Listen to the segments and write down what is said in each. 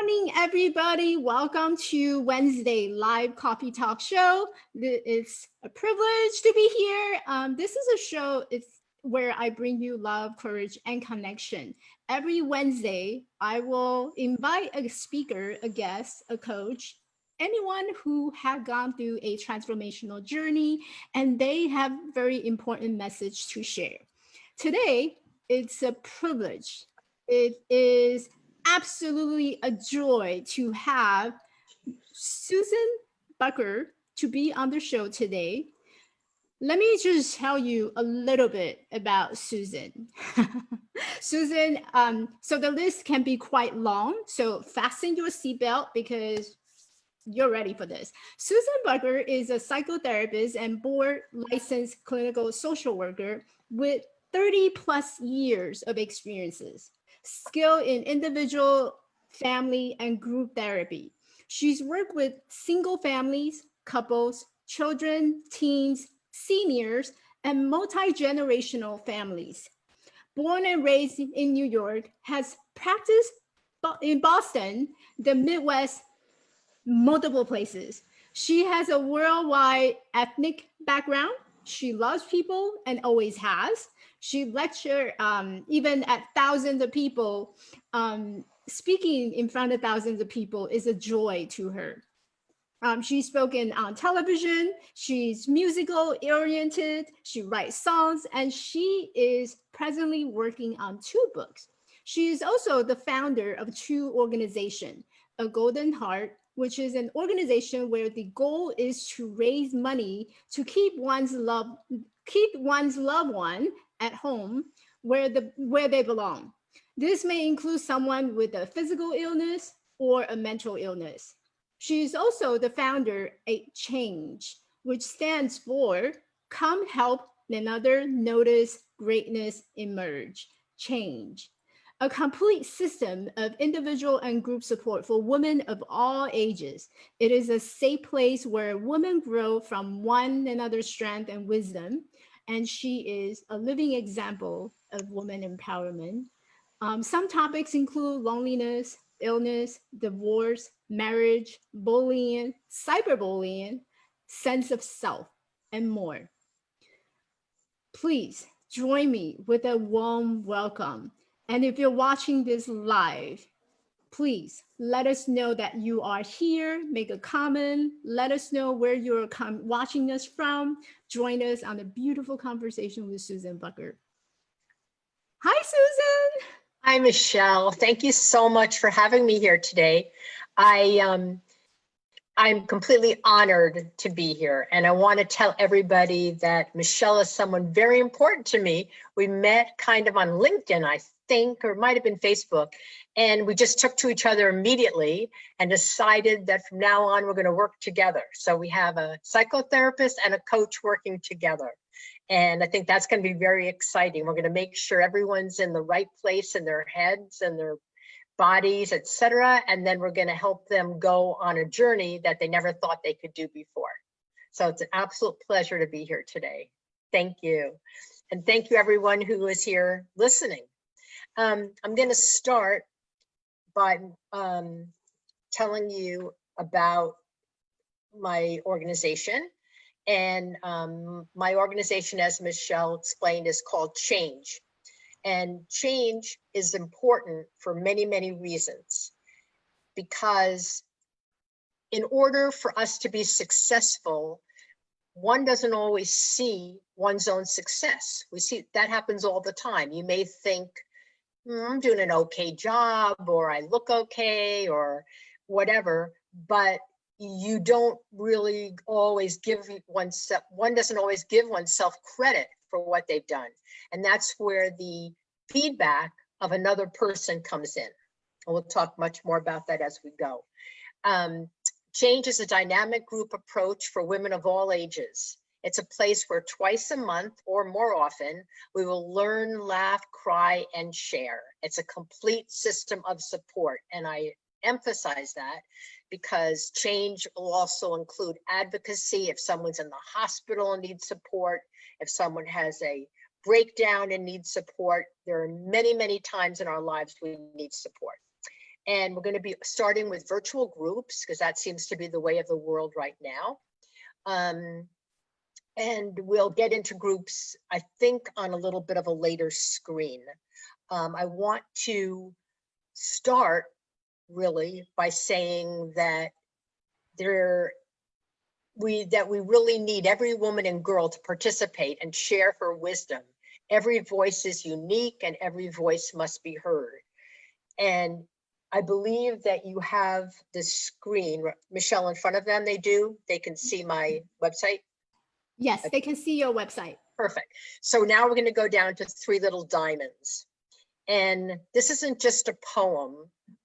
Morning, everybody. Welcome to Wednesday live coffee talk show. It's a privilege to be here. This is a show where I bring you love, courage, and connection. Every Wednesday, I will invite a speaker, a guest, a coach, anyone who had gone through a transformational journey, and they have very important message to share. Today, it's a privilege. It is absolutely a joy to have Susan Bucker to be on the show today. Let me just tell you a little bit about Susan. Susan, so the list can be quite long, so fasten your seatbelt because you're ready for this. Susan Bucker is a psychotherapist and board licensed clinical social worker with 30 plus years of experiences, skill in individual, family, and group therapy. She's worked with single families, couples, children, teens, seniors, and multi-generational families. Born and raised in New York, has practiced in Boston, the Midwest, multiple places. She has a worldwide ethnic background. She loves people and always has. She lectured even at thousands of people. Speaking in front of thousands of people is a joy to her. She's spoken on television. She's musical oriented. She writes songs, and she is presently working on 2 books. She is also the founder of 2 organizations, A Golden Heart, which is an organization where the goal is to raise money to keep one's loved one at home where they belong. This may include someone with a physical illness or a mental illness. She is also the founder of C.H.A.N.G.E, which stands for Come Help Another Notice Greatness Emerge. Change. A complete system of individual and group support for women of all ages. It is a safe place where women grow from one another's strength and wisdom, and she is a living example of women empowerment. Some topics include loneliness, illness, divorce, marriage, bullying, cyberbullying, sense of self, and more. Please join me with a warm welcome. And if you're watching this live, please let us know that you are here. Make a comment. Let us know where you're watching us from. Join us on a beautiful conversation with Susan Bucker. Hi, Susan. Hi, Michelle. Thank you so much for having me here today. I'm completely honored to be here, and I want to tell everybody that Michelle is someone very important to me. We met kind of on LinkedIn, I think, or it might have been Facebook, and we just took to each other immediately and decided that from now on we're going to work together. So we have a psychotherapist and a coach working together. And I think that's going to be very exciting. We're going to make sure everyone's in the right place in their heads and their bodies, etc. And then we're going to help them go on a journey that they never thought they could do before. So it's an absolute pleasure to be here today. Thank you. And thank you everyone who is here listening. I'm going to start by telling you about my organization. And my organization, as Michelle explained, is called C.H.A.N.G.E. And change is important for many, many reasons. Because in order for us to be successful, one doesn't always see one's own success. We see that happens all the time. You may think, I'm doing an okay job, or I look okay, or whatever, but you don't really always give oneself, one doesn't always give oneself credit for what they've done. And that's where the feedback of another person comes in. And we'll talk much more about that as we go. Change is a dynamic group approach for women of all ages. It's a place where twice a month or more often, we will learn, laugh, cry, and share. It's a complete system of support. And I emphasize that because change will also include advocacy if someone's in the hospital and needs support, if someone has a breakdown and needs support. There are many, many times in our lives we need support. And we're going to be starting with virtual groups because that seems to be the way of the world right now. And we'll get into groups, I think, on a little bit of a later screen. I want to start really by saying that we really need every woman and girl to participate and share her wisdom. Every voice is unique and every voice must be heard. And I believe that you have the screen, Michelle, in front of them. They can see my website. Yes, they can see your website. Perfect. So now we're going to go down to Three Little Diamonds. And this isn't just a poem.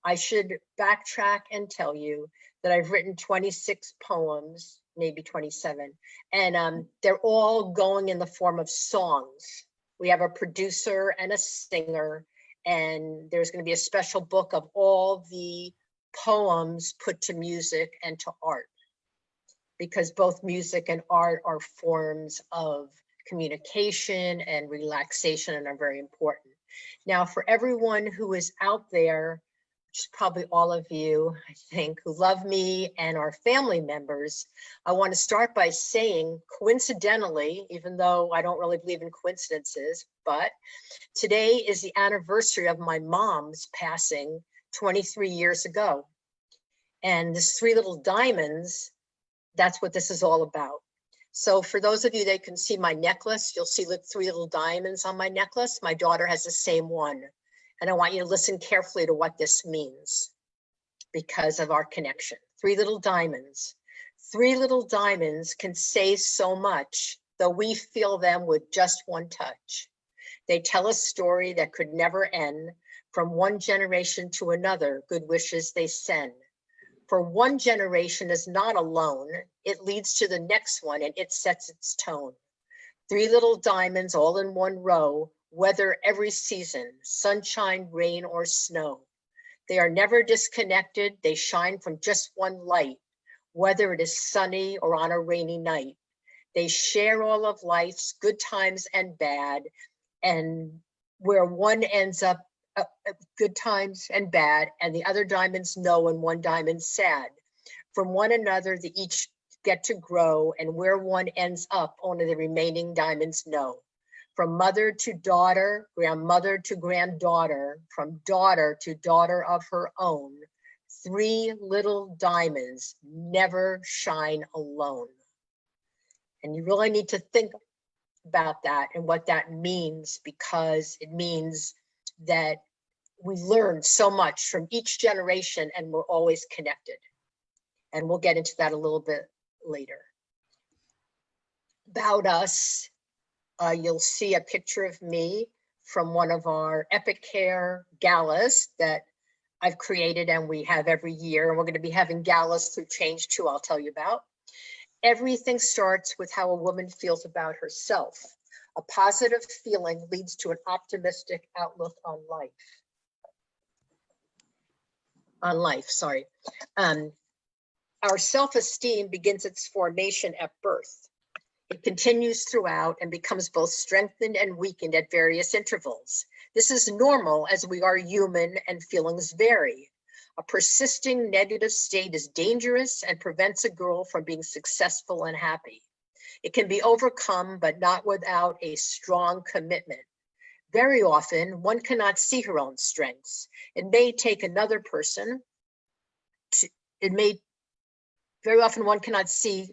I should backtrack and tell you that I've written 26 poems, maybe 27, and they're all going in the form of songs. We have a producer and a singer, and there's going to be a special book of all the poems put to music and to art, because both music and art are forms of communication and relaxation and are very important. Now, for everyone who is out there, which is probably all of you, I think, who love me and are family members, I want to start by saying, coincidentally, even though I don't really believe in coincidences, but today is the anniversary of my mom's passing 23 years ago. And this Three Little Diamonds, that's what this is all about. So for those of you that can see my necklace, you'll see the three little diamonds on my necklace. My daughter has the same one. And I want you to listen carefully to what this means because of our connection. Three little diamonds. Three little diamonds can say so much, though we feel them with just one touch. They tell a story that could never end. From one generation to another, good wishes they send. For one generation is not alone. It leads to the next one and it sets its tone. Three little diamonds all in one row, weather every season, sunshine, rain, or snow. They are never disconnected. They shine from just one light, whether it is sunny or on a rainy night. They share all of life's good times and bad, and where one ends up good times and bad, and the other diamonds know and one diamond's sad. From one another, they each get to grow, and where one ends up, only the remaining diamonds know. From mother to daughter, grandmother to granddaughter, from daughter to daughter of her own, three little diamonds never shine alone. And you really need to think about that and what that means, because it means that we learn so much from each generation and we're always connected. And we'll get into that a little bit later. About us, you'll see a picture of me from one of our Epic Care galas that I've created and we have every year. And we're going to be having galas through C.H.A.N.G.E too, I'll tell you about. Everything starts with how a woman feels about herself. A positive feeling leads to an optimistic outlook on life. Our self-esteem begins its formation at birth. It continues throughout and becomes both strengthened and weakened at various intervals. This is normal as we are human and feelings vary. A persisting negative state is dangerous and prevents a girl from being successful and happy. It can be overcome, but not without a strong commitment. Very often, one cannot see her own strengths. It may take another person very often one cannot see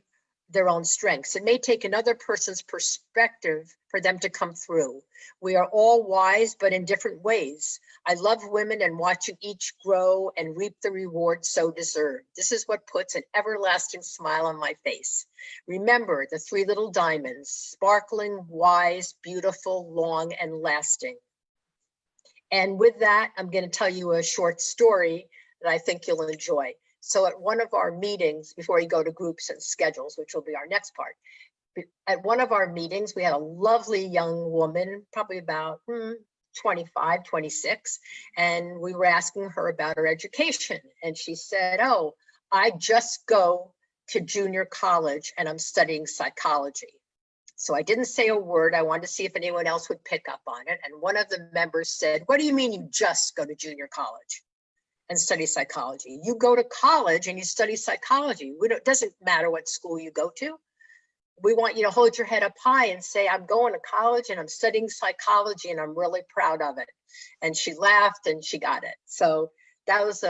their own strengths. It may take another person's perspective for them to come through. We are all wise, but in different ways. I love women and watching each grow and reap the reward so deserved. This is what puts an everlasting smile on my face. Remember the three little diamonds, sparkling, wise, beautiful, long, and lasting. And with that, I'm going to tell you a short story that I think you'll enjoy. So at one of our meetings, before you go to groups and schedules, which will be our next part, at one of our meetings, we had a lovely young woman, probably about 25, 26, and we were asking her about her education. And she said, oh, I just go to junior college and I'm studying psychology. So I didn't say a word. I wanted to see if anyone else would pick up on it. And one of the members said, what do you mean you just go to junior college? and study psychology. You go to college and you study psychology. It doesn't matter what school you go to. We want you to hold your head up high and say, I'm going to college and I'm studying psychology and I'm really proud of it. And she laughed and she got it. So that was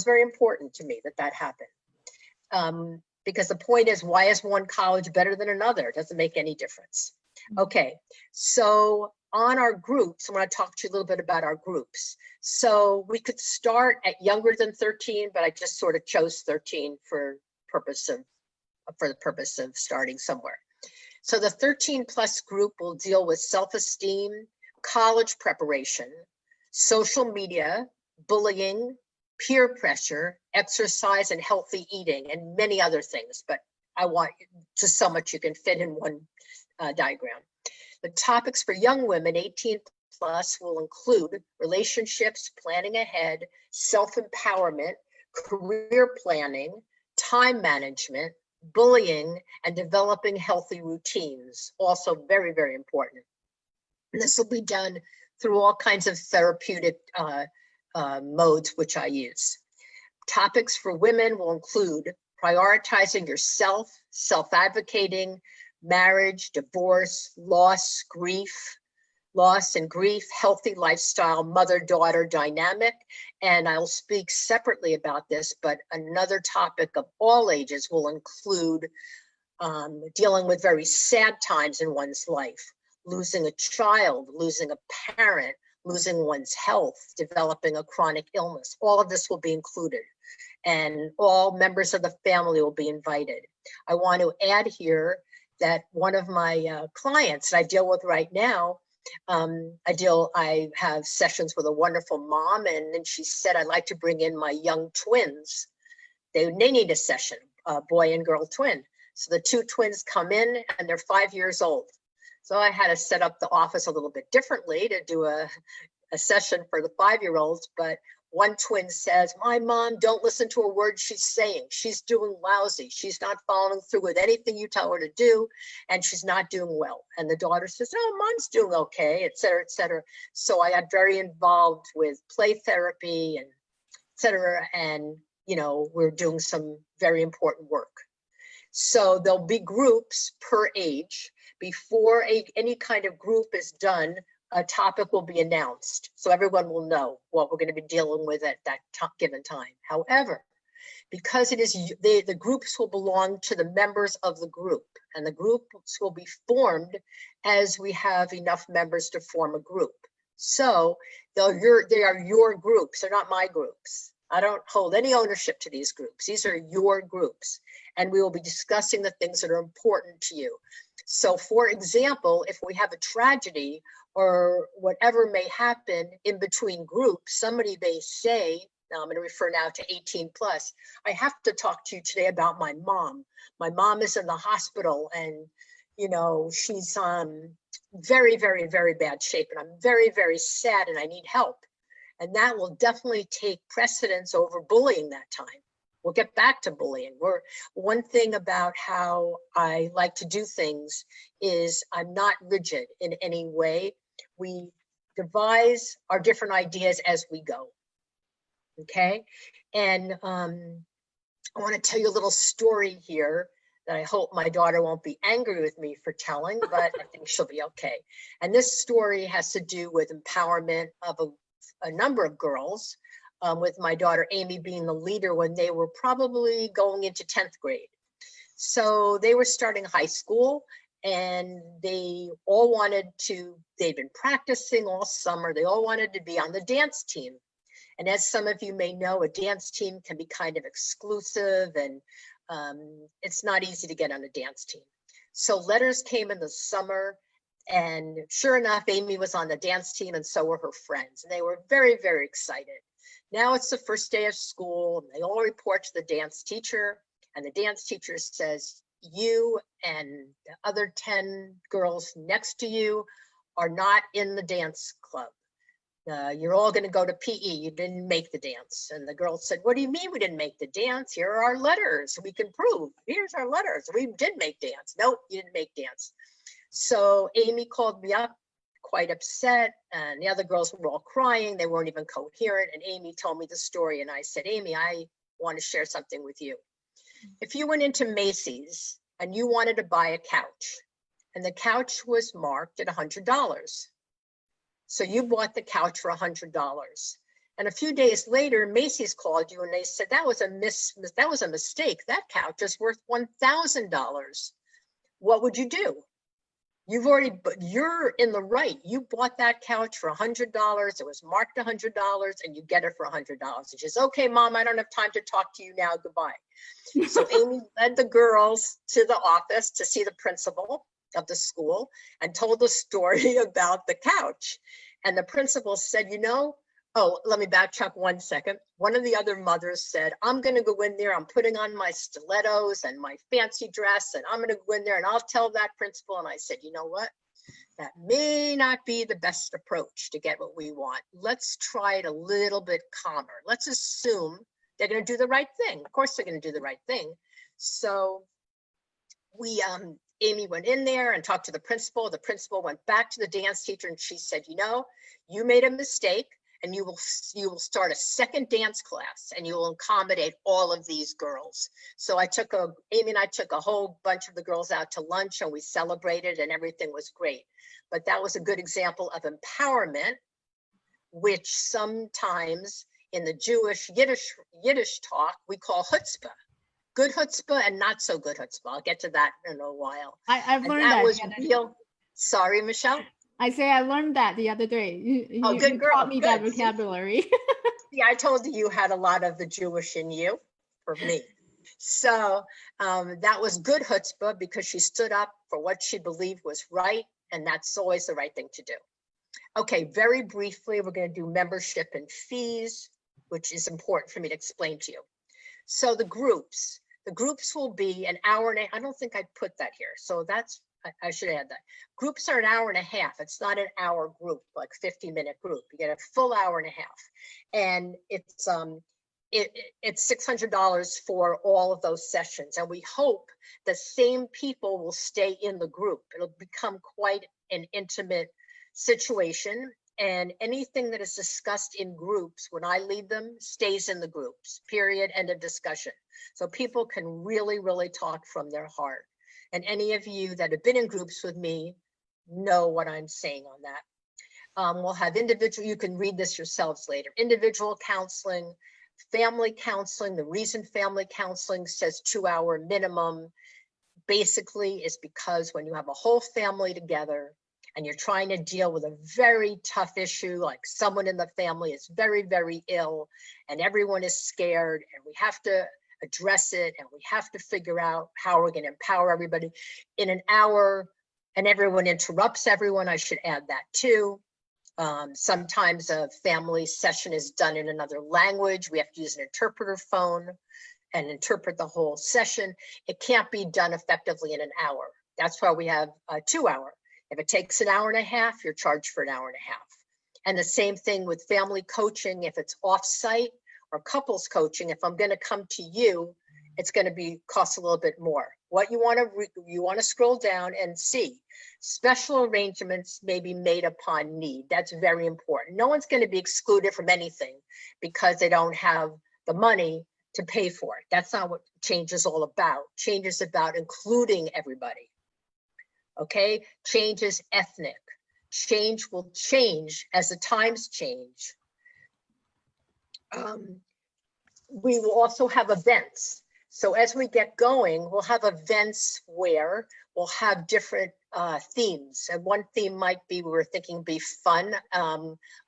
very important to me that happened. Because the point is, why is one college better than another? It doesn't make any difference. Okay, so on our groups, I want to talk to you a little bit about our groups. So we could start at younger than 13, but I just sort of chose 13 for the purpose of starting somewhere. So the 13 plus group will deal with self-esteem, college preparation, social media, bullying, peer pressure, exercise and healthy eating, and many other things, but I want just so much you can fit in one diagram. The topics for young women 18 plus will include relationships, planning ahead, self-empowerment, career planning, time management, bullying, and developing healthy routines. Also very, very important. And this will be done through all kinds of therapeutic modes, which I use. Topics for women will include prioritizing yourself, self-advocating, marriage, divorce, loss and grief, healthy lifestyle, mother-daughter dynamic. And I'll speak separately about this, but another topic of all ages will include dealing with very sad times in one's life, losing a child, losing a parent, losing one's health, developing a chronic illness. All of this will be included, and all members of the family will be invited. I want to add here that one of my clients that I deal with right now, I have sessions with a wonderful mom, and then she said, I'd like to bring in my young twins. They need a session, a boy and girl twin. So the two twins come in and they're 5 years old. So I had to set up the office a little bit differently to do a session for the 5-year-olds, but one twin says, my mom, don't listen to a word she's saying. She's doing lousy. She's not following through with anything you tell her to do, and she's not doing well. And the daughter says, oh, mom's doing okay, et cetera, et cetera. So I got very involved with play therapy and et cetera. And, we're doing some very important work. So there'll be groups per age. Before any kind of group is done, a topic will be announced, so everyone will know what we're going to be dealing with at that given time. However, because it is the groups will belong to the members of the group, and the groups will be formed as we have enough members to form a group. So they are your groups. They're not my groups. I don't hold any ownership to these groups. These are your groups, and we will be discussing the things that are important to you. So, for example, if we have a tragedy or whatever may happen in between groups, somebody may say, now I'm going to refer now to 18 plus, I have to talk to you today about my mom. My mom is in the hospital and, she's very, very, very bad shape, and I'm very, very sad and I need help. And that will definitely take precedence over bullying that time. We'll get back to bullying. One thing about how I like to do things is I'm not rigid in any way. We devise our different ideas as we go. Okay. And I want to tell you a little story here that I hope my daughter won't be angry with me for telling, but I think she'll be okay. And this story has to do with empowerment of a number of girls, with my daughter Amy being the leader when they were probably going into 10th grade. So they were starting high school, and they all wanted to, they'd been practicing all summer. They all wanted to be on the dance team. And as some of you may know, a dance team can be kind of exclusive, and it's not easy to get on a dance team. So letters came in the summer, and sure enough, Amy was on the dance team, and so were her friends. And they were very, very excited. Now it's the first day of school, and they all report to the dance teacher, and the dance teacher says, you and the other 10 girls next to you are not in the dance club. You're all going to go to PE. You didn't make the dance. And the girls said, what do you mean we didn't make the dance? Here are our letters. We can prove. Here's our letters. We did make dance. Nope, you didn't make dance. So Amy called me up quite upset, and the other girls were all crying. They weren't even coherent. And Amy told me the story, and I said, Amy, I want to share something with you. If you went into Macy's and you wanted to buy a couch, and the couch was marked at $100, so you bought the couch for $100. And a few days later, Macy's called you and they said, that was a mistake. That couch is worth $1,000. What would you do? You're in the right. You bought that couch for $100. It was marked $100 and you get it for $100. And she says, okay, Mom, I don't have time to talk to you now. Goodbye. So Amy led the girls to the office to see the principal of the school and told the story about the couch. And the principal said, oh, let me backtrack 1 second. One of the other mothers said, I'm going to go in there. I'm putting on my stilettos and my fancy dress, and I'm going to go in there and I'll tell that principal. And I said, you know what? That may not be the best approach to get what we want. Let's try it a little bit calmer. Let's assume they're going to do the right thing. Of course, they're going to do the right thing. So Amy went in there and talked to the principal. The principal went back to the dance teacher and she said, you made a mistake. And you will start a second dance class and you will accommodate all of these girls. So Amy and I took a whole bunch of the girls out to lunch and we celebrated and everything was great. But that was a good example of empowerment, which sometimes in the Jewish Yiddish talk, we call chutzpah. Good chutzpah and not so good chutzpah. I'll get to that in a while. I've learned that. Was real. Sorry, Michelle. I learned that the other day. You taught me that vocabulary. Yeah, I told you had a lot of the Jewish in you for me. So that was good chutzpah because she stood up for what she believed was right. And that's always the right thing to do. Okay, very briefly, we're going to do membership and fees, which is important for me to explain to you. So the groups will be an hour and I don't think I put that here. So I should add that. Groups are an hour and a half. It's not an hour group, like 50-minute group. You get a full hour and a half. And it's $600 for all of those sessions. And we hope the same people will stay in the group. It'll become quite an intimate situation. And anything that is discussed in groups, when I lead them, stays in the groups, period, end of discussion. So people can really, really talk from their heart. And any of you that have been in groups with me know what I'm saying on that. We'll have you can read this yourselves later, individual counseling, family counseling. The reason family counseling says 2-hour minimum basically is because when you have a whole family together and you're trying to deal with a very tough issue, like someone in the family is very, very ill and everyone is scared and we have to address it and we have to figure out how we're going to empower everybody in an hour, and everyone interrupts everyone. I should add that too. Sometimes a family session is done in another language. We have to use an interpreter phone and interpret the whole session. It can't be done effectively in an hour. That's why we have a 2-hour. If it takes an hour and a half, you're charged for an hour and a half. And the same thing with family coaching. If it's off-site, or couples coaching, if I'm going to come to you, it's going to cost a little bit more. What you want to scroll down and see. Special arrangements may be made upon need. That's very important. No one's going to be excluded from anything because they don't have the money to pay for it. That's not what change is all about. Change is about including everybody. Okay, change is ethnic. Change will change as the times change. We will also have events. So as we get going, we'll have events where we'll have different themes. And one theme might be, we were thinking be fun,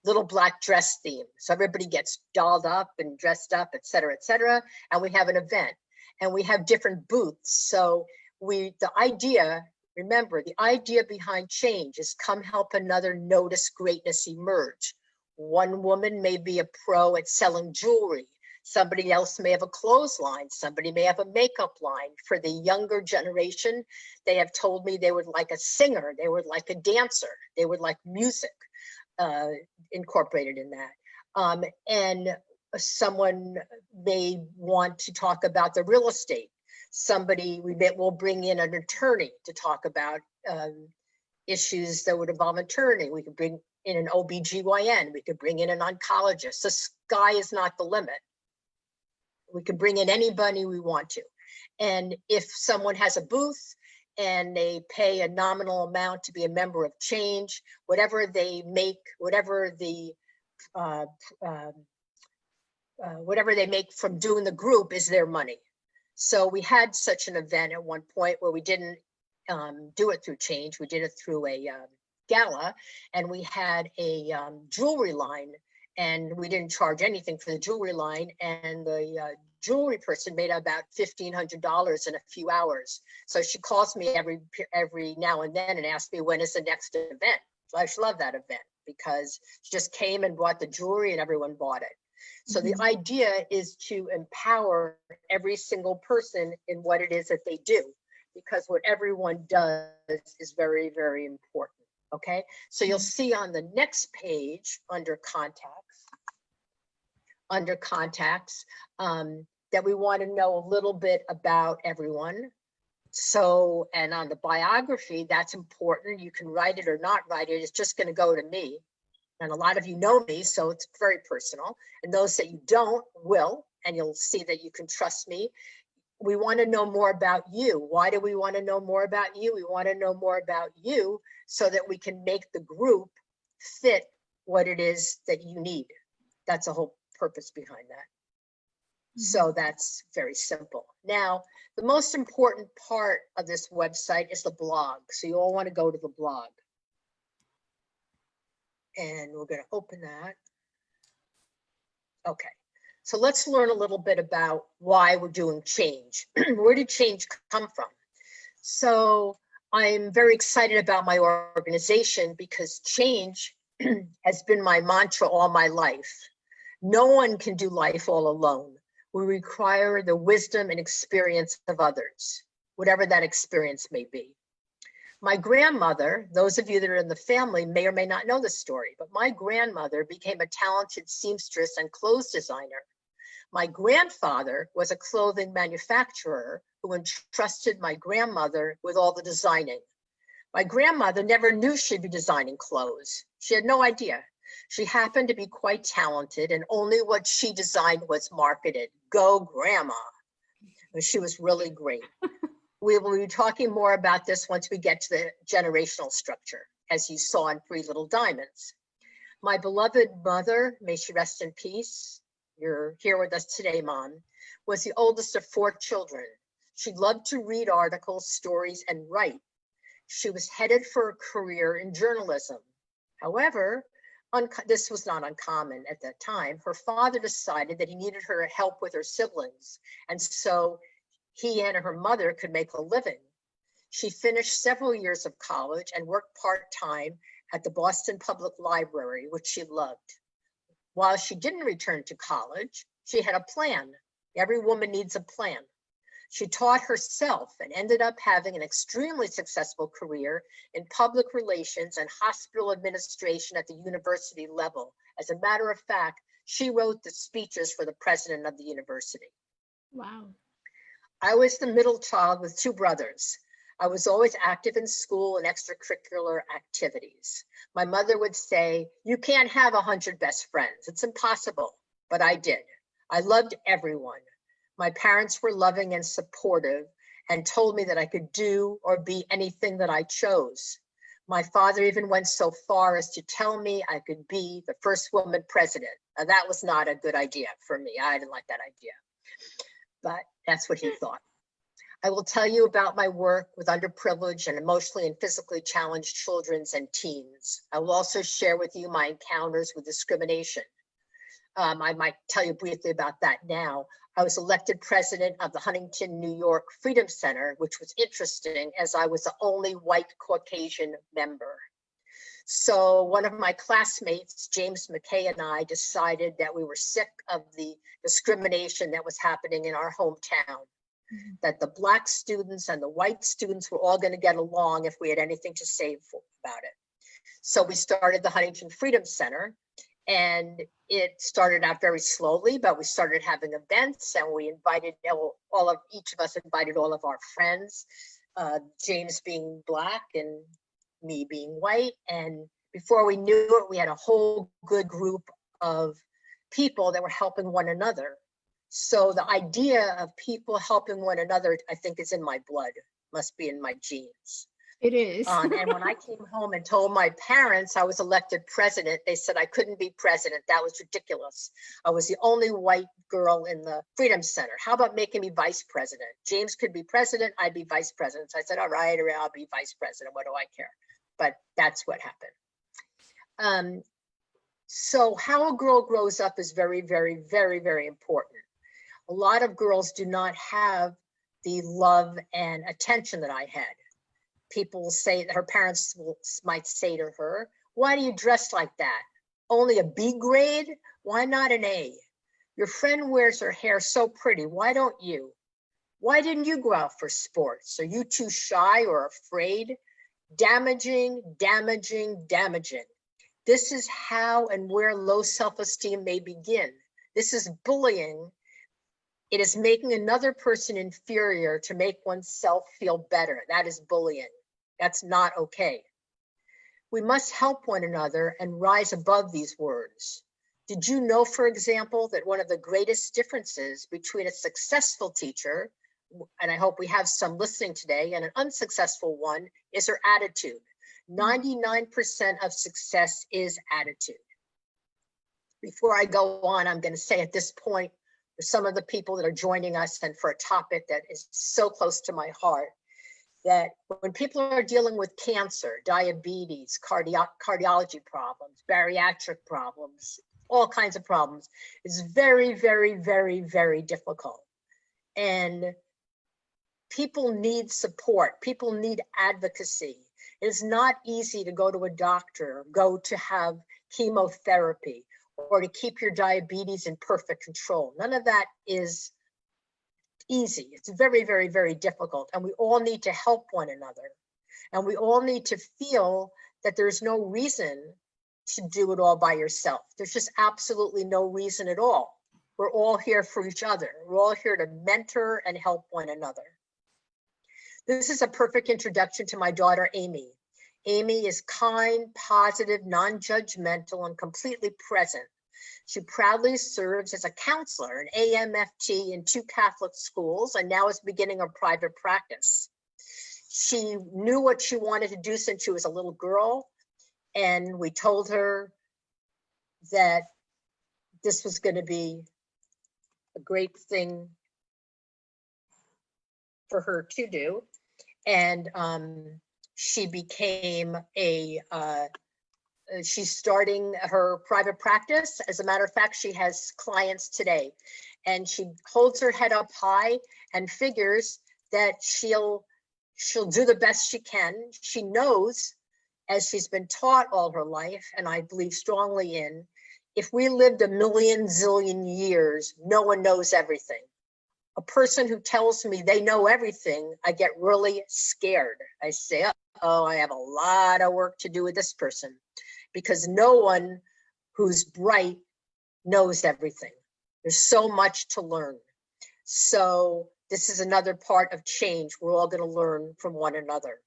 little black dress theme. So everybody gets dolled up and dressed up, et cetera, and we have an event. And we have different booths. So remember, the idea behind change is come help another notice greatness emerge. One woman may be a pro at selling jewelry. Somebody else may have a clothesline. Somebody may have a makeup line. For the younger generation, they have told me they would like a singer. They would like a dancer. They would like music incorporated in that. And someone may want to talk about the real estate. Somebody, we'll bring in an attorney to talk about issues that would involve maternity. We could bring in an OBGYN. We could bring in an oncologist. The sky is not the limit. We could bring in anybody we want to. And if someone has a booth and they pay a nominal amount to be a member of C.H.A.N.G.E, whatever they make, whatever they make from doing the group is their money. So we had such an event at one point where we didn't do it through C.H.A.N.G.E. We did it through a gala, and we had a jewelry line, and we didn't charge anything for the jewelry line, and the jewelry person made about $1,500 in a few hours. So she calls me every now and then and asks me, when is the next event? So I love that event because she just came and bought the jewelry and everyone bought it. So the idea is to empower every single person in what it is that they do, because what everyone does is very, very important. Okay, so you'll see on the next page under contacts, that we want to know a little bit about everyone. So, and on the biography, that's important. You can write it or not write it. It's just going to go to me. And a lot of you know me, so it's very personal. And those that you don't will, and you'll see that you can trust me. We want to know more about you. Why do we want to know more about you? We want to know more about you so that we can make the group fit what it is that you need. That's the whole purpose behind that. So that's very simple. Now, the most important part of this website is the blog. So you all want to go to the blog. And we're going to open that. Okay. So let's learn a little bit about why we're doing C.H.A.N.G.E. Where did C.H.A.N.G.E come from? So I'm very excited about my organization because C.H.A.N.G.E has been my mantra all my life. No one can do life all alone. We require the wisdom and experience of others, whatever that experience may be. My grandmother, those of you that are in the family may or may not know this story, but my grandmother became a talented seamstress and clothes designer. My grandfather was a clothing manufacturer who entrusted my grandmother with all the designing. My grandmother never knew she'd be designing clothes. She had no idea. She happened to be quite talented, and only what she designed was marketed. Go Grandma. And she was really great. We will be talking more about this once we get to the generational structure, as you saw in Three Little Diamonds. My beloved mother, may she rest in peace, you're here with us today, Mom, was the oldest of 4 children. She loved to read articles, stories, and write. She was headed for a career in journalism. However, this was not uncommon at that time. Her father decided that he needed her help with her siblings, and so he and her mother could make a living. She finished several years of college and worked part-time at the Boston Public Library, which she loved. While she didn't return to college, she had a plan. Every woman needs a plan. She taught herself and ended up having an extremely successful career in public relations and hospital administration at the university level. As a matter of fact, she wrote the speeches for the president of the university. Wow. I was the middle child with 2 brothers. I was always active in school and extracurricular activities. My mother would say, you can't have 100 best friends. It's impossible, but I did. I loved everyone. My parents were loving and supportive and told me that I could do or be anything that I chose. My father even went so far as to tell me I could be the first woman president. Now, that was not a good idea for me. I didn't like that idea, but that's what he thought. I will tell you about my work with underprivileged and emotionally and physically challenged children and teens. I will also share with you my encounters with discrimination. I might tell you briefly about that now. I was elected president of the Huntington, New York Freedom Center, which was interesting as I was the only white Caucasian member. So one of my classmates, James C.H.A.N.G.E, and I decided that we were sick of the discrimination that was happening in our hometown. That the Black students and the white students were all going to get along if we had anything to say about it. So we started the Huntington Freedom Center, and it started out very slowly, but we started having events, and we invited each of us invited all of our friends, James being Black and me being white. And before we knew it, we had a whole good group of people that were helping one another. So the idea of people helping one another, I think, is in my blood, must be in my genes. It is. And when I came home and told my parents I was elected president, they said I couldn't be president. That was ridiculous. I was the only white girl in the Freedom Center. How about making me vice president? James could be president, I'd be vice president. So I said, all right, I'll be vice president. What do I care? But that's what happened. So how a girl grows up is very, very, very, very important. A lot of girls do not have the love and attention that I had. People will say, her parents might say to her, why do you dress like that? Only a B grade? Why not an A? Your friend wears her hair so pretty. Why don't you? Why didn't you go out for sports? Are you too shy or afraid? Damaging, damaging, damaging. This is how and where low self-esteem may begin. This is bullying. It is making another person inferior to make oneself feel better. That is bullying. That's not okay. We must help one another and rise above these words. Did you know, for example, that one of the greatest differences between a successful teacher, and I hope we have some listening today, and an unsuccessful one is her attitude. 99% of success is attitude. Before I go on, I'm going to say at this point, for some of the people that are joining us and for a topic that is so close to my heart, that when people are dealing with cancer, diabetes, cardiology problems, bariatric problems, all kinds of problems, it's very, very, very, very difficult. And people need support. People need advocacy. It's not easy to go to a doctor, go to have chemotherapy, or to keep your diabetes in perfect control. None of that is easy. It's very, very, very difficult. And we all need to help one another. And we all need to feel that there's no reason to do it all by yourself. There's just absolutely no reason at all. We're all here for each other. We're all here to mentor and help one another. This is a perfect introduction to my daughter, Amy. Amy is kind, positive, non-judgmental, and completely present. She proudly serves as a counselor, an AMFT in 2 Catholic schools, and now is beginning her private practice. She knew what she wanted to do since she was a little girl, and we told her that this was going to be a great thing for her to do. And she became she's starting her private practice. As a matter of fact, she has clients today, and she holds her head up high and figures that she'll do the best she can. She knows, as she's been taught all her life, and I believe strongly in, if we lived a million zillion years, no one knows everything. A person who tells me they know everything, I get really scared. I say, oh, I have a lot of work to do with this person, because no one who's bright knows everything. There's so much to learn. So this is another part of change. We're all going to learn from one another.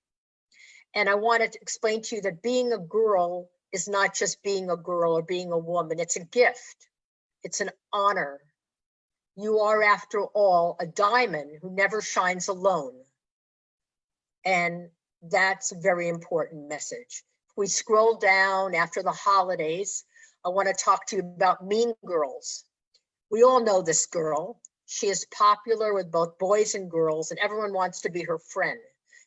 And I wanted to explain to you that being a girl is not just being a girl or being a woman. It's a gift. It's an honor. You are, after all, a diamond who never shines alone. And that's a very important message. If we scroll down after the holidays, I want to talk to you about Mean Girls. We all know this girl. She is popular with both boys and girls, and everyone wants to be her friend.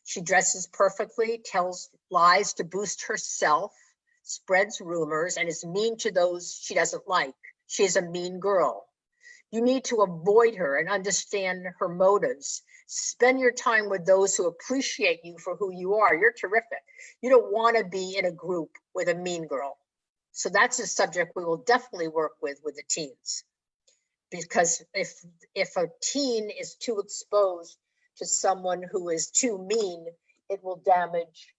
She dresses perfectly, tells lies to boost herself, spreads rumors, and is mean to those she doesn't like. She is a mean girl. You need to avoid her and understand her motives. Spend your time with those who appreciate you for who you are. You're terrific. You don't want to be in a group with a mean girl. So that's a subject we will definitely work with the teens. Because if a teen is too exposed to someone who is too mean, it will damage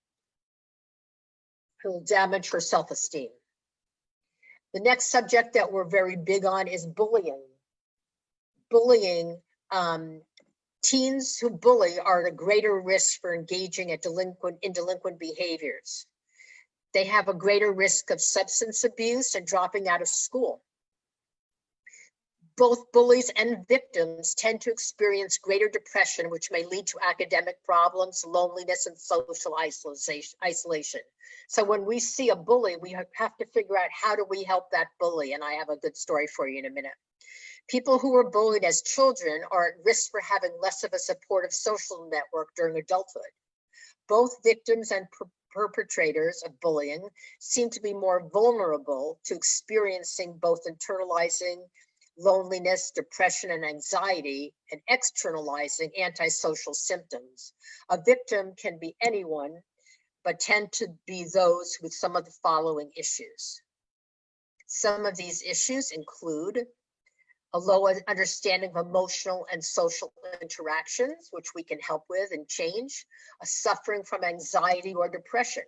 her self-esteem. The next subject that we're very big on is bullying. Bullying Teens who bully are at a greater risk for engaging in delinquent behaviors. They have a greater risk of substance abuse and dropping out of school. Both bullies and victims tend to experience greater depression, which may lead to academic problems, loneliness, and social isolation. So when we see a bully, we have to figure out, how do we help that bully? And I have a good story for you in a minute. People who were bullied as children are at risk for having less of a supportive social network during adulthood. Both victims and perpetrators of bullying seem to be more vulnerable to experiencing both internalizing loneliness, depression, and anxiety, and externalizing antisocial symptoms. A victim can be anyone, but tend to be those with some of the following issues. Some of these issues include a low understanding of emotional and social interactions, which we can help with and change, a suffering from anxiety or depression.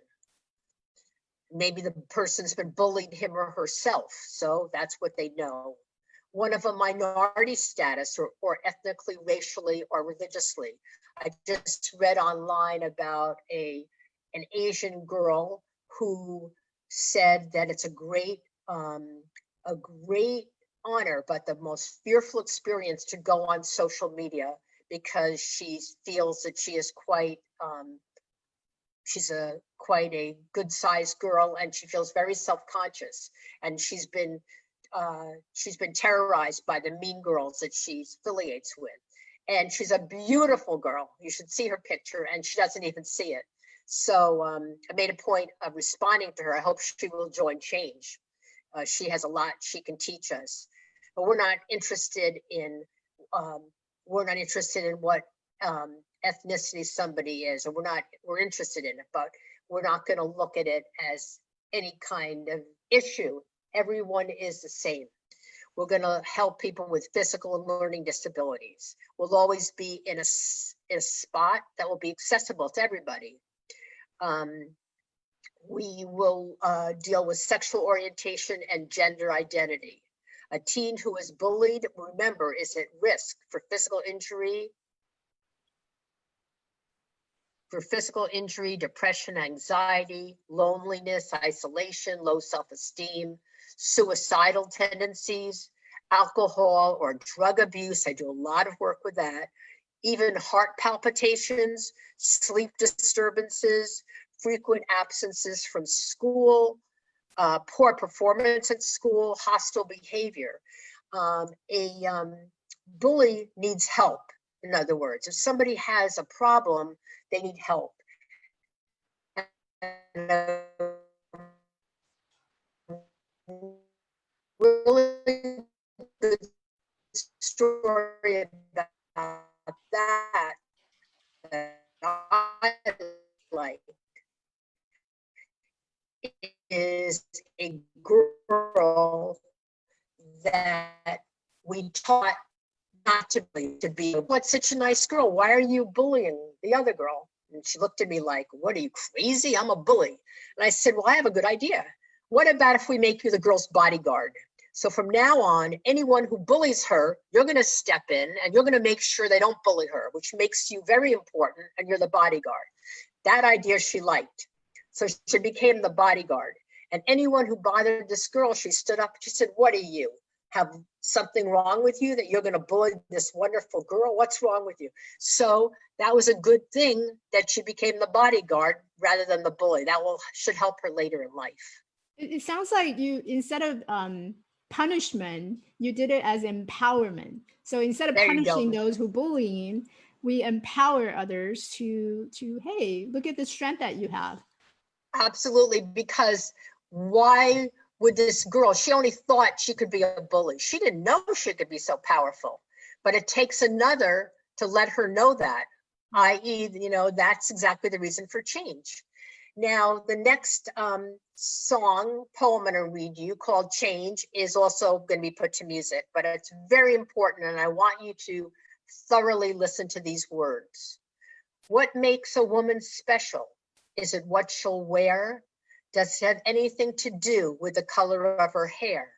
Maybe the person's been bullied him or herself, so that's what they know. One of a minority status or ethnically, racially, or religiously. I just read online about an Asian girl who said that it's a great honor, but the most fearful experience to go on social media, because she feels that she is quite a good sized girl, and she feels very self-conscious, and she's been terrorized by the mean girls that she affiliates with. And she's a beautiful girl. You should see her picture, and she doesn't even see it. So I made a point of responding to her. I hope she will join C.H.A.N.G.E. She has a lot she can teach us, but we're not interested in what ethnicity somebody is, or we're interested in it, but we're not going to look at it as any kind of issue. Everyone is the same. We're going to help people with physical and learning disabilities. We'll always be in a spot that will be accessible to everybody. We will deal with sexual orientation and gender identity. A teen who is bullied, remember, is at risk for physical injury, depression, anxiety, loneliness, isolation, low self-esteem, suicidal tendencies, alcohol or drug abuse. I do a lot of work with that. Even heart palpitations, sleep disturbances, frequent absences from school, poor performance at school, hostile behavior. A bully needs help. In other words, if somebody has a problem, they need help. And a really good story about that I like is a girl that we taught not to be. What's such a nice girl? Why are you bullying the other girl? And she looked at me like, what, are you crazy? I'm a bully. And I said, well, I have a good idea. What about if we make you the girl's bodyguard? So from now on, anyone who bullies her, you're going to step in and you're going to make sure they don't bully her, which makes you very important, and you're the bodyguard. That idea she liked. So she became the bodyguard. And anyone who bothered this girl, she stood up, she said, what are you? Have something wrong with you that you're going to bully this wonderful girl? What's wrong with you? So that was a good thing that she became the bodyguard rather than the bully. That should help her later in life. It sounds like you, instead of punishment, you did it as empowerment. So instead of punishing those who bullying, we empower others to hey, look at the strength that you have. Absolutely, because why would this girl, she only thought she could be a bully. She didn't know she could be so powerful, but it takes another to let her know that, i.e., that's exactly the reason for change. Now, the next poem I'm going to read you, called C.H.A.N.G.E, is also going to be put to music, but it's very important, and I want you to thoroughly listen to these words. What makes a woman special? Is it what she'll wear? Does it have anything to do with the color of her hair?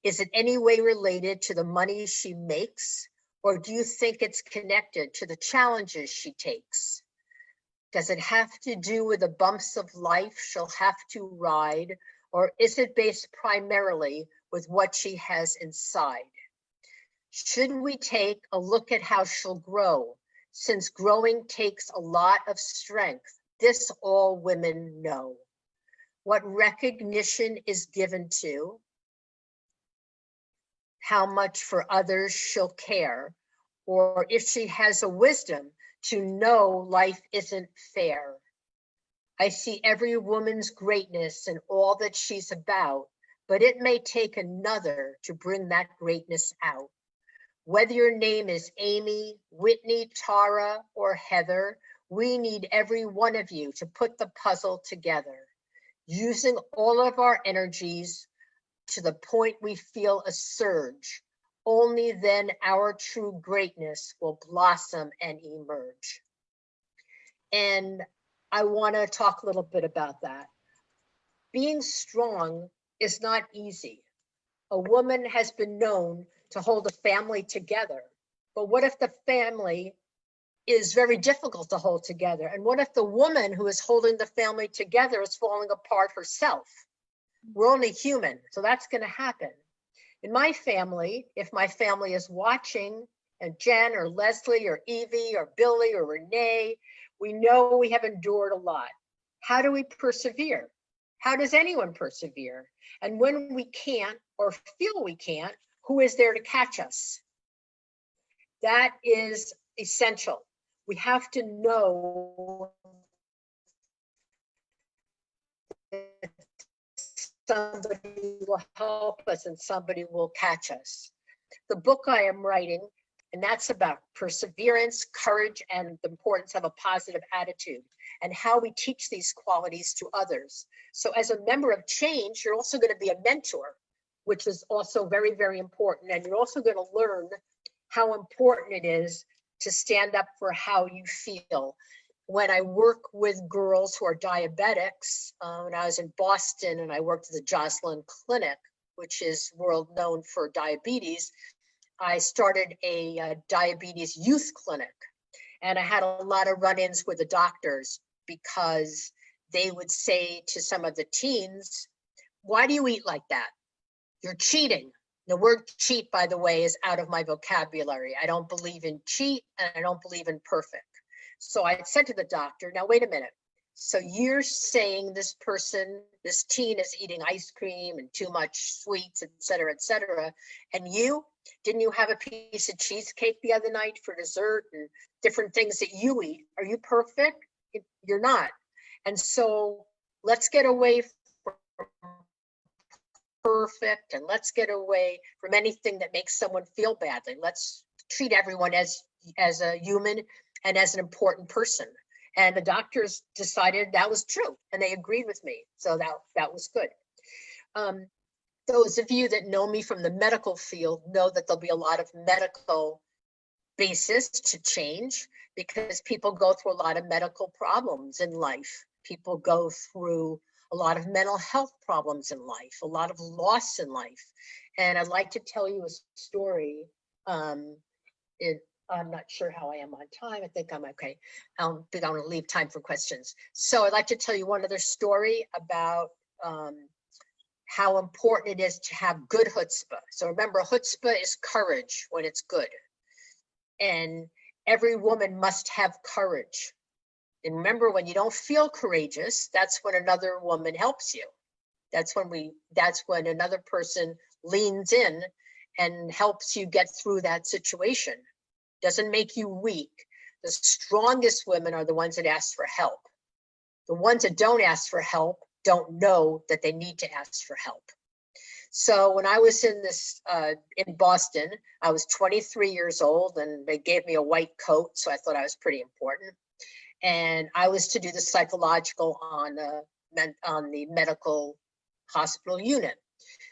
Is it any way related to the money she makes Or do you think it's connected to the challenges she takes? Does it have to do with the bumps of life she'll have to ride? Or is it based primarily with what she has inside? Should we take a look at how she'll grow? Since growing takes a lot of strength, this all women know. What recognition is given to, how much for others she'll care, or if she has a wisdom to know life isn't fair. I see every woman's greatness and all that she's about, but it may take another to bring that greatness out. Whether your name is Amy, Whitney, Tara, or Heather, we need every one of you to put the puzzle together, using all of our energies to the point we feel a surge. Only then our true greatness will blossom and emerge. And I want to talk a little bit about that. Being strong is not easy. A woman has been known to hold a family together, but what if the family is very difficult to hold together? And what if the woman who is holding the family together is falling apart herself? We're only human, so that's going to happen. In my family, if my family is watching, and Jen or Leslie or Evie or Billy or Renee, we know we have endured a lot. How do we persevere? How does anyone persevere? And when we can't or feel we can't, who is there to catch us? That is essential. We have to know that somebody will help us and somebody will catch us. The book I am writing, and that's about perseverance, courage, and the importance of a positive attitude and how we teach these qualities to others. So as a member of Change, you're also going to be a mentor, which is also very, very important. And you're also going to learn how important it is to stand up for how you feel. When I work with girls who are diabetics, when I was in Boston and I worked at the C.H.A.N.G.E Clinic, which is world known for diabetes, I started a diabetes youth clinic. And I had a lot of run-ins with the doctors because they would say to some of the teens, why do you eat like that? You're cheating. The word cheat, by the way, is out of my vocabulary. I don't believe in cheat and I don't believe in perfect. So I said to the doctor, now wait a minute. So you're saying this person, this teen is eating ice cream and too much sweets, et cetera, and didn't you have a piece of cheesecake the other night for dessert and different things that you eat? Are you perfect? You're not. And so let's get away from perfect and let's get away from anything that makes someone feel badly. Let's treat everyone as a human and as an important person. And the doctors decided that was true and they agreed with me. So that was good. Those of you that know me from the medical field know that there'll be a lot of medical basis to change because people go through a lot of medical problems in life. People go through a lot of mental health problems in life, a lot of loss in life. And I'd like to tell you a story. I'm not sure how I am on time. I think I'm okay. But I'm gonna leave time for questions. So I'd like to tell you one other story about how important it is to have good chutzpah. So remember, chutzpah is courage when it's good. And every woman must have courage. And remember, when you don't feel courageous, that's when another woman helps you. That's when another person leans in and helps you get through that situation. Doesn't make you weak. The strongest women are the ones that ask for help. The ones that don't ask for help don't know that they need to ask for help. So when I was in Boston, I was 23 years old and they gave me a white coat. So I thought I was pretty important. And I was to do the psychological on the medical hospital unit.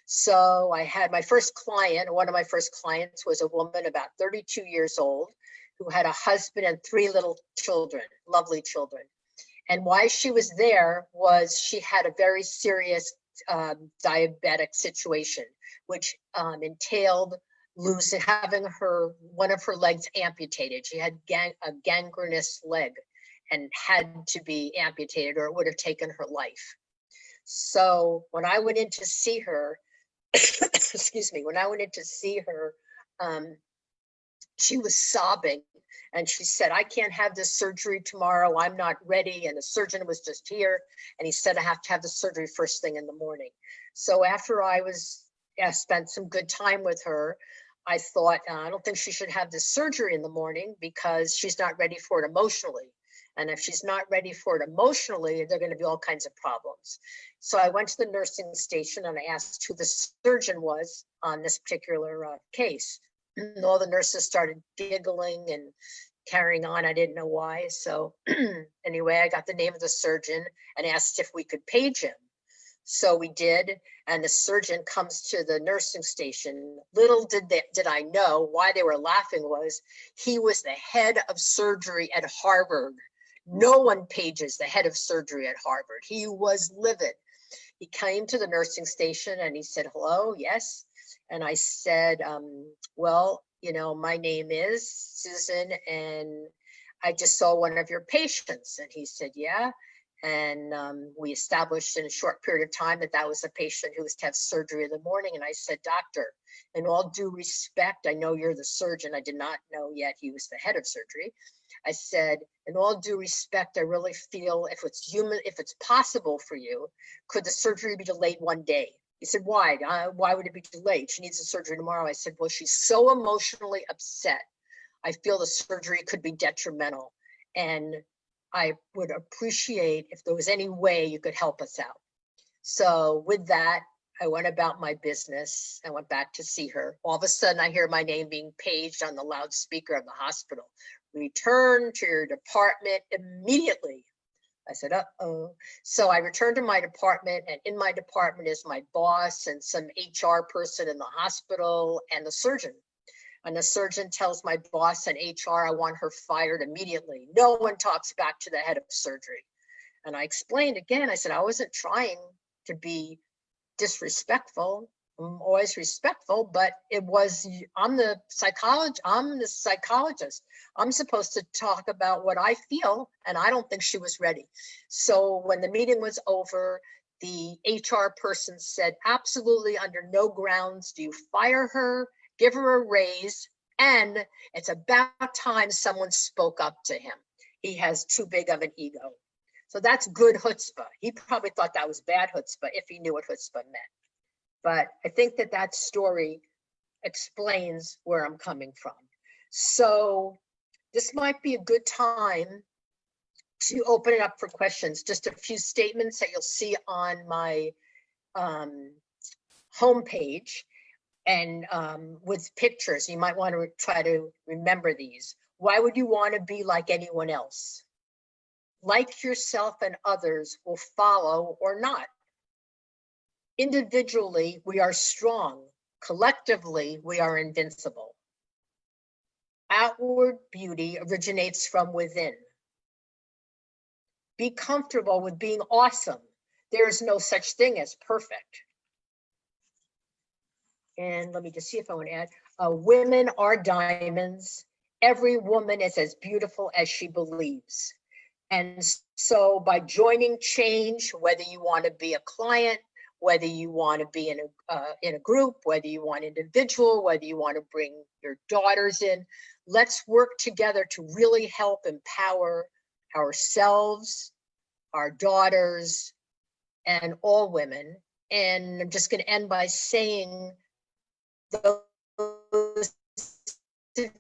So I had my first client, one of my first clients was a woman about 32 years old who had a husband and 3 little children, lovely children. And why she was there was she had a very serious diabetic situation, which entailed losing, having one of her legs amputated. She had a gangrenous leg and had to be amputated or it would have taken her life. So when I went in to see her, excuse me, when I went in to see her, she was sobbing and she said, I can't have this surgery tomorrow. I'm not ready. And the surgeon was just here. And he said, I have to have the surgery first thing in the morning. So after I spent some good time with her, I thought, I don't think she should have this surgery in the morning because she's not ready for it emotionally. And if she's not ready for it emotionally, there are going to be all kinds of problems. So I went to the nursing station and I asked who the surgeon was on this particular case. And all the nurses started giggling and carrying on. I didn't know why. So anyway, I got the name of the surgeon and asked if we could page him. So we did, and the surgeon comes to the nursing station. Little did I know why they were laughing was he was the head of surgery at Harvard. No one pages the head of surgery at Harvard. He was livid. He came to the nursing station and he said, hello, yes. And I said, well, my name is Susan and I just saw one of your patients. And he said, yeah. And we established in a short period of time that was a patient who was to have surgery in the morning. And I said, doctor, in all due respect, I know you're the surgeon. I did not know yet he was the head of surgery. I said, in all due respect, I really feel if it's possible for you, could the surgery be delayed one day? He said, why? Why would it be delayed? She needs the surgery tomorrow. I said, well, she's so emotionally upset. I feel the surgery could be detrimental. And I would appreciate if there was any way you could help us out. So with that, I went about my business. I went back to see her. All of a sudden, I hear my name being paged on the loudspeaker of the hospital. Return to your department immediately. I said, uh-oh. So I returned to my department, and in my department is my boss and some HR person in the hospital and the surgeon. And the surgeon tells my boss and HR, I want her fired immediately. No one talks back to the head of surgery. And I explained again, I said, I wasn't trying to be disrespectful. I'm always respectful, but I'm the psychologist. I'm supposed to talk about what I feel, and I don't think she was ready. So when the meeting was over, the HR person said, absolutely under no grounds do you fire her, give her a raise, and it's about time someone spoke up to him. He has too big of an ego. So that's good chutzpah. He probably thought that was bad chutzpah if he knew what chutzpah meant. But I think that story explains where I'm coming from. So this might be a good time to open it up for questions. Just a few statements that you'll see on my homepage and with pictures. You might want to try to remember these. Why would you want to be like anyone else? Like yourself and others will follow or not. Individually, we are strong. Collectively, we are invincible. Outward beauty originates from within. Be comfortable with being awesome. There is no such thing as perfect. And let me just see if I want to add, women are diamonds. Every woman is as beautiful as she believes. And so by joining C.H.A.N.G.E, whether you want to be a client, whether you want to be in a group, whether you want individual, whether you want to bring your daughters in, let's work together to really help empower ourselves, our daughters, and all women. And I'm just going to end by saying, those of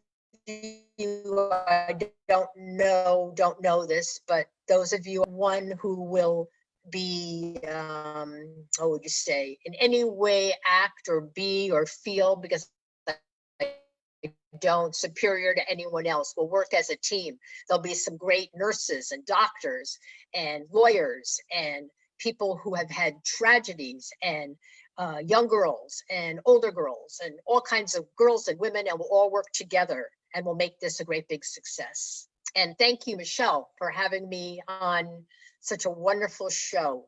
you I don't know this, but those of you, one who will be, what would you say, in any way act or be or feel, because I don't, superior to anyone else. We'll work as a team. There'll be some great nurses and doctors and lawyers and people who have had tragedies, and young girls and older girls and all kinds of girls and women, and we'll all work together and we'll make this a great big success. And thank you, Michelle, for having me on such a wonderful show.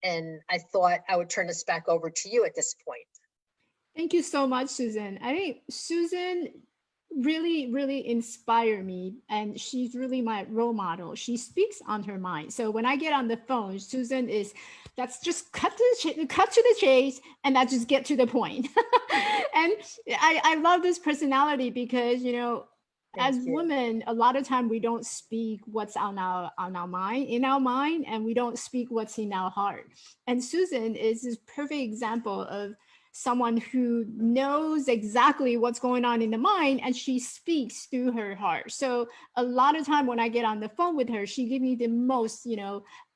And I thought I would turn this back over to you at this point. Thank you so much, Susan. I think Susan really, really inspired me, and she's really my role model. She speaks on her mind. So when I get on the phone, Susan is that's just cut to the chase, and that just get to the point. And I love this personality because Thank as you. women, a lot of time we don't speak what's on our mind in our mind, and we don't speak what's in our heart. And Susan is this perfect example of someone who knows exactly what's going on in the mind, and she speaks through her heart. So a lot of time when I get on the phone with her, she gives me the most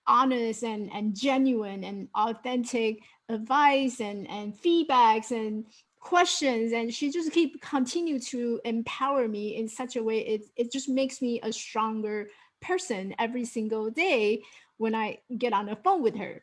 honest and genuine and authentic advice and feedbacks and questions, and she just continue to empower me in such a way. It just makes me a stronger person every single day when I get on the phone with her.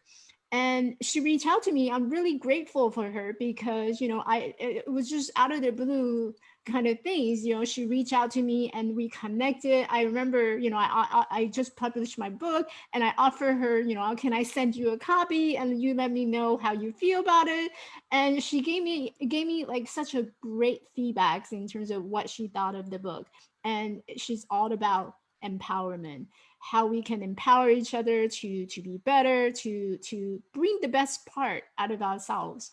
And she reached out to me. I'm really grateful for her because it was just out of the blue kind of things. She reached out to me and we connected. I remember I just published my book, and I offer her, can I send you a copy and you let me know how you feel about it. And she gave me like such a great feedbacks in terms of what she thought of the book. And she's all about empowerment, how we can empower each other to be better, to bring the best part out of ourselves.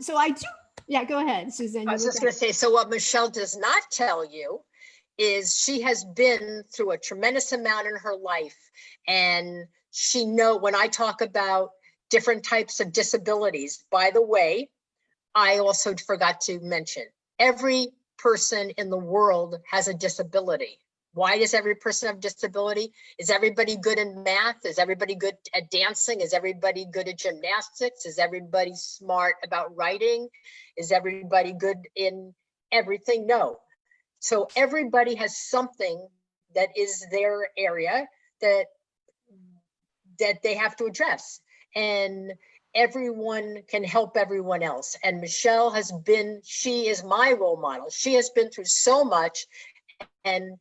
So I do. Yeah, go ahead, Susan. I You was were just going. going to say, so what Michelle does not tell you is she has been through a tremendous amount in her life. And she know when I talk about different types of disabilities, by the way, I also forgot to mention, every person in the world has a disability. Why does every person have disability? Is everybody good in math? Is everybody good at dancing? Is everybody good at gymnastics? Is everybody smart about writing? Is everybody good in everything? No. So everybody has something that is their area that they have to address. And everyone can help everyone else. And Michelle she is my role model. She has been through so much, and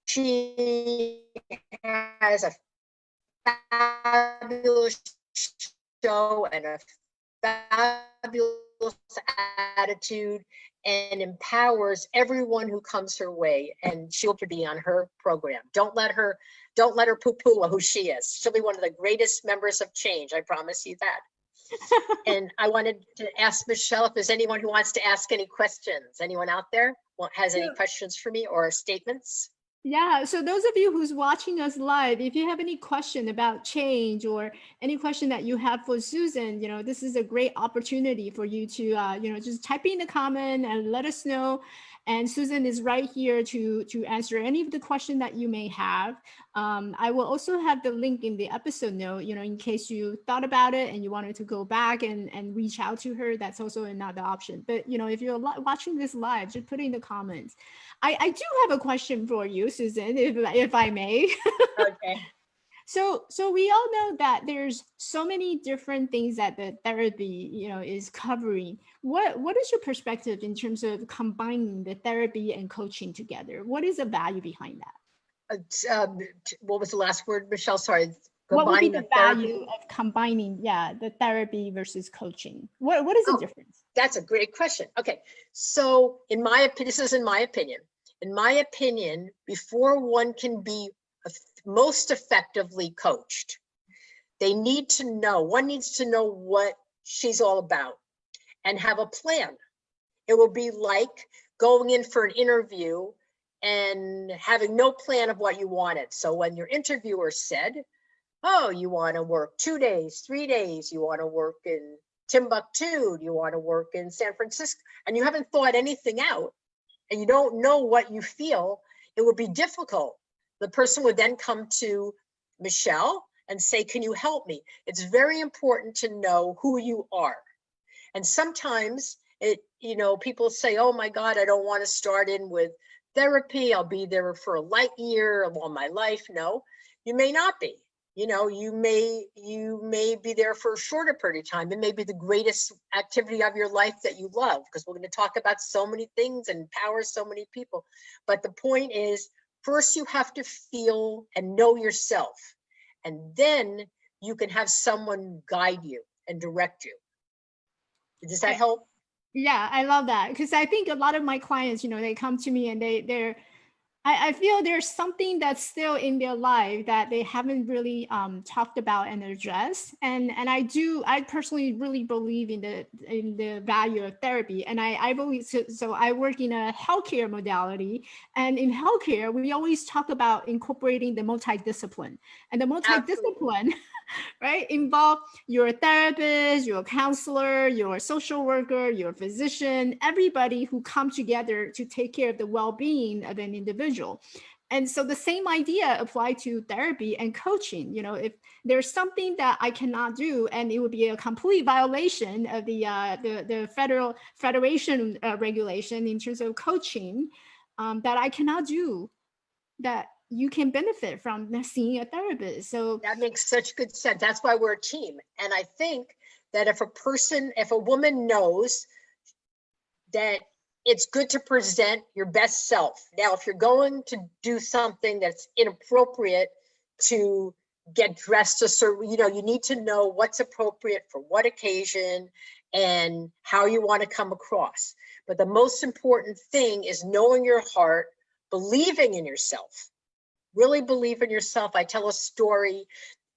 she has a fabulous show and a fabulous attitude, and empowers everyone who comes her way. And she'll be on her program. Don't let her poo-poo who she is. She'll be one of the greatest members of change. I promise you that. And I wanted to ask Michelle if there's anyone who wants to ask any questions. Anyone out there has any questions for me or statements? Yeah, so those of you who's watching us live, if you have any question about change or any question that you have for Susan, this is a great opportunity for you to, just type in the comment and let us know. And Susan is right here to answer any of the question that you may have. I will also have the link in the episode note, in case you thought about it and you wanted to go back and reach out to her. That's also another option. But, if you're watching this live, just put it in the comments. I do have a question for you, Susan, if I may. Okay. So we all know that there's so many different things that the therapy, is covering. What is your perspective in terms of combining the therapy and coaching together? What is the value behind that? What was the last word, Michelle? Sorry. What would be Combining the the therapy. value of combining, the therapy versus coaching? What is the Oh, difference? that's a great question. Okay. So in my opinion, this is in my opinion. In my opinion, before one can be most effectively coached, one needs to know what she's all about and have a plan. It will be like going in for an interview and having no plan of what you wanted. So when your interviewer said, oh, you want to work 2 days, 3 days, you want to work in Timbuktu, you want to work in San Francisco, and you haven't thought anything out, and you don't know what you feel, it would be difficult. The person would then come to Michelle and say, can you help me? It's very important to know who you are. And sometimes people say, oh my God, I don't want to start in with therapy. I'll be there for a light year of all my life. No, you may not be. You may be there for a shorter period of time. It may be the greatest activity of your life that you love, because we're going to talk about so many things and empower so many people. But the point is, first you have to feel and know yourself, and then you can have someone guide you and direct you. Does that help? Yeah, I love that because I think a lot of my clients, they come to me and I feel there's something that's still in their life that they haven't really talked about and addressed. And I personally really believe in the value of therapy. And I believe so I work in a healthcare modality. And in healthcare, we always talk about incorporating the multidiscipline. And the Absolutely. multidiscipline, right, involve your therapist, your counselor, your social worker, your physician, everybody who come together to take care of the well-being of an individual. And so the same idea apply to therapy and coaching. If there's something that I cannot do, and it would be a complete violation of the federal federation regulation in terms of coaching, that I cannot do, that you can benefit from seeing a therapist. So That makes such good sense. That's why we're a team. And I think that if a woman knows that it's good to present your best self. Now, if you're going to do something that's inappropriate, to get dressed a certain, you need to know what's appropriate for what occasion and how you want to come across. But the most important thing is knowing your heart, believing in yourself, really believe in yourself. I tell a story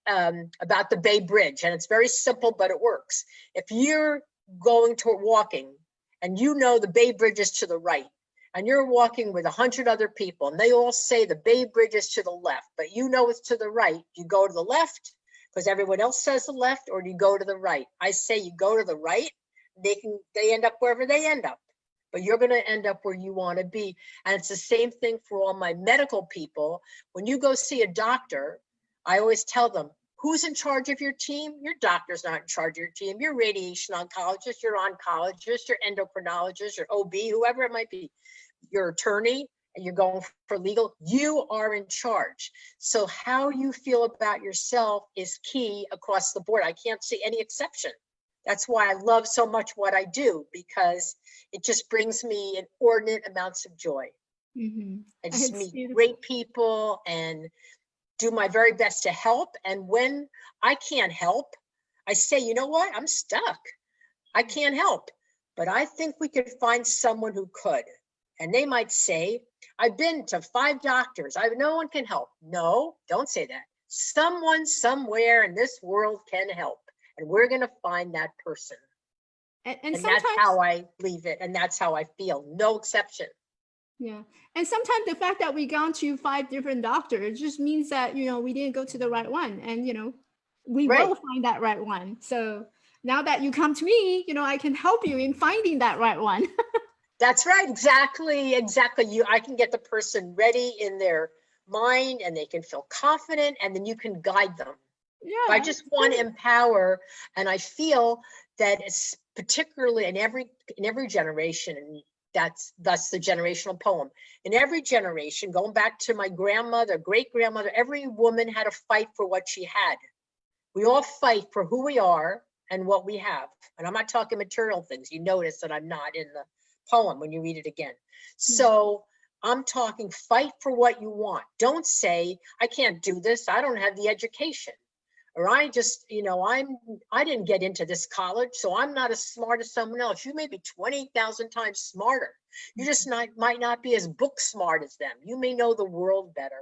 about the Bay Bridge, and it's very simple, but it works. If you're going to walking and the Bay Bridge is to the right, and you're walking with 100 other people, and they all say the Bay Bridge is to the left, but it's to the right, you go to the left because everyone else says the left, or do you go to the right? I say you go to the right. They end up wherever they end up, but you're going to end up where you want to be. And it's the same thing for all my medical people. When you go see a doctor, I always tell them, who's in charge of your team? Your doctor's not in charge of your team. Your radiation oncologist, your oncologist, your endocrinologist, your OB, whoever it might be, your attorney, and you're going for legal, you are in charge. So how you feel about yourself is key across the board. I can't see any exception. That's why I love so much what I do, because it just brings me inordinate amounts of joy. I just it's meet beautiful. great people and do my very best to help. And when I can't help, I say, you know what? I'm stuck. I can't help. But I think we could find someone who could. And they might say, I've been to 5 doctors. No one can help. No, don't say that. Someone somewhere in this world can help. And we're going to find that person. And And sometimes, that's how I leave it. And that's how I feel. No exception. yeah. And sometimes the fact that we gone to 5 different doctors just means that, we didn't go to the right one. And, we Right. will find that right one. So now that you come to me, I can help you in finding that right one. That's right. Exactly. I can get the person ready in their mind, and they can feel confident, and then you can guide them. I Yeah. just want to empower, and I feel that it's particularly in every generation, and that's the generational poem. In every generation, going back to my grandmother, great grandmother, every woman had to fight for what she had. We all fight for who we are and what we have. And I'm not talking material things. You notice that I'm not in the poem when you read it again. So I'm talking fight for what you want. Don't say, I can't do this. I don't have the education. Or I just, I didn't get into this college, so I'm not as smart as someone else. You may be 20,000 times smarter. You just might not be as book smart as them. You may know the world better.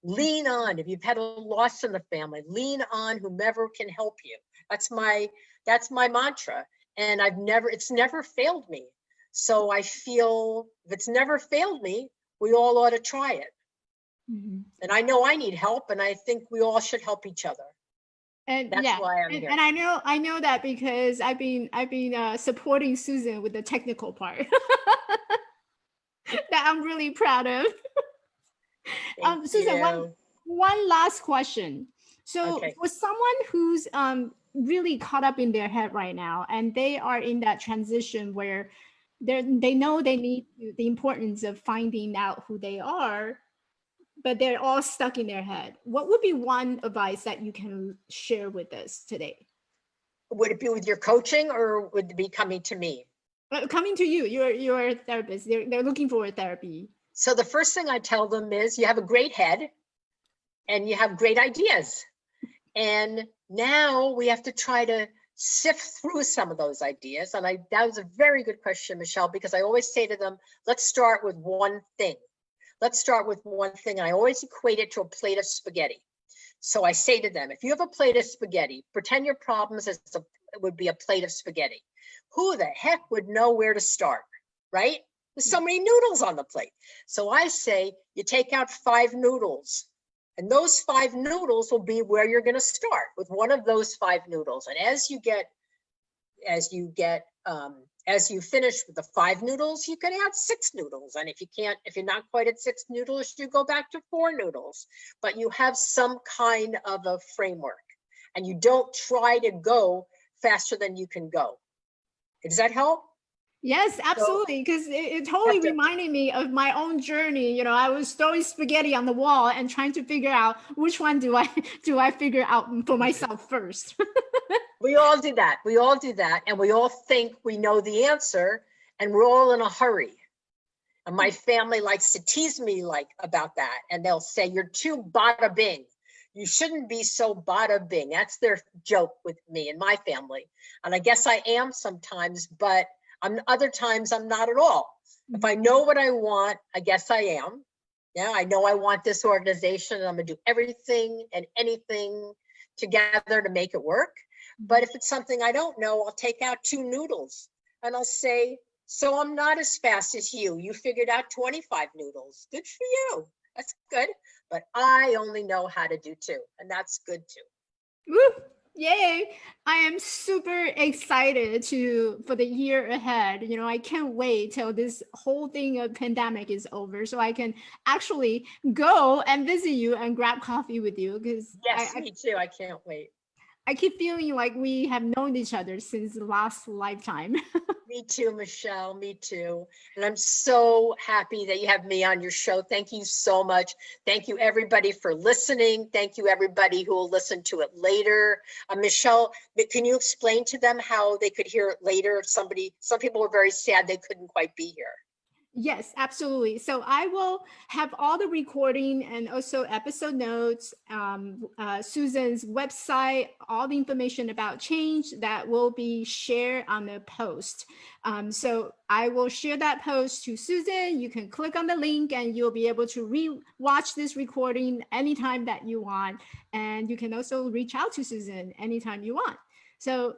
Lean on. If you've had a loss in the family, lean on whomever can help you. That's my mantra. And it's never failed me. So I feel if it's never failed me, we all ought to try it. And I know I need help, and I think we all should help each other. And That's yeah, why I'm here. and I know that because I've been supporting Susan with the technical part that I'm really proud of. Thank Susan, you. one last question. So Okay. for someone who's really caught up in their head right now, and they are in that transition where they know they need the importance of finding out who they are, but they're all stuck in their head, what would be one advice that you can share with us today? Would it be with your coaching, or would it be coming to me? Coming to you, you're a therapist. They're looking for a therapy. So the first thing I tell them is, you have a great head and you have great ideas. And now we have to try to sift through some of those ideas. And that was a very good question, Michelle, because I always say to them, let's start with one thing. Let's start with one thing. And I always equate it to a plate of spaghetti. So I say to them, if you have a plate of spaghetti, pretend your problems as it would be a plate of spaghetti. Who the heck would know where to start, right? There's so many noodles on the plate. So I say, you take out 5 noodles. And those 5 noodles will be where you're going to start, with one of those 5 noodles. And as you finish with the 5 noodles, you can add 6 noodles. And if you're not quite at 6 noodles, you go back to 4 noodles. But you have some kind of a framework, and you don't try to go faster than you can go. Does that help? Yes, absolutely. Because it totally reminded me of my own journey. You know, I was throwing spaghetti on the wall and trying to figure out which one do I figure out for myself first. We all do that. We all do that. And we all think we know the answer, and we're all in a hurry. And my family likes to tease me about that. And they'll say, you're too bada bing. You shouldn't be so bada bing. That's their joke with me and my family. And I guess I am sometimes, but other times I'm not at all. If I know what I want, I guess I am. Yeah, I know I want this organization, and I'm gonna do everything and anything together to make it work. But if it's something I don't know, I'll take out 2 noodles and I'll say, so I'm not as fast as you. You figured out 25 noodles. Good for you. That's good. But I only know how to do 2, and that's good too. Woo! Yay! I am super excited for the year ahead. You know, I can't wait till this whole thing of pandemic is over, so I can actually go and visit you and grab coffee with you. Because yes, me too. I can't wait. I keep feeling like we have known each other since the last lifetime. Me too, Michelle. Me too. And I'm so happy that you have me on your show. Thank you so much. Thank you, everybody, for listening. Thank you, everybody who will listen to it later. Michelle, can you explain to them how they could hear it later? Some people were very sad they couldn't quite be here. Yes, absolutely. So I will have all the recording and also episode notes, Susan's website, all the information about Change that will be shared on the post. So I will share that post to Susan. You can click on the link and you'll be able to re-watch this recording anytime that you want. And you can also reach out to Susan anytime you want. So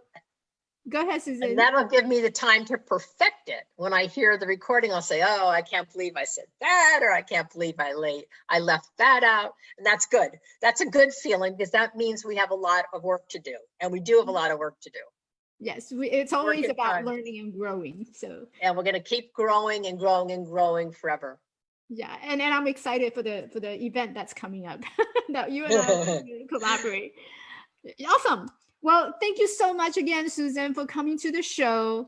go ahead, Susan. And that'll give me the time to perfect it. When I hear the recording, I'll say, oh, I can't believe I said that, or I can't believe I left that out. And that's good. That's a good feeling, because that means we have a lot of work to do. And we do have a lot of work to do. Yes, it's always about learning and growing. So, and we're going to keep growing and growing and growing forever. Yeah, and I'm excited for the event that's coming up that you and I collaborate. Awesome. Well, thank you so much again, Susan, for coming to the show.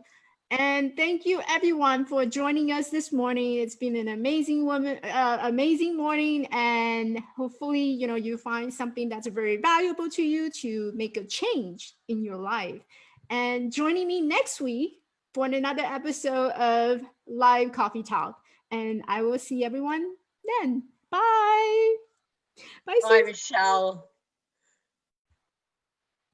And thank you everyone for joining us this morning. It's been an amazing morning, and hopefully, you find something that's very valuable to you to make a change in your life. And joining me next week for another episode of Live Coffee Talk. And I will see everyone then. Bye. Bye, Michelle.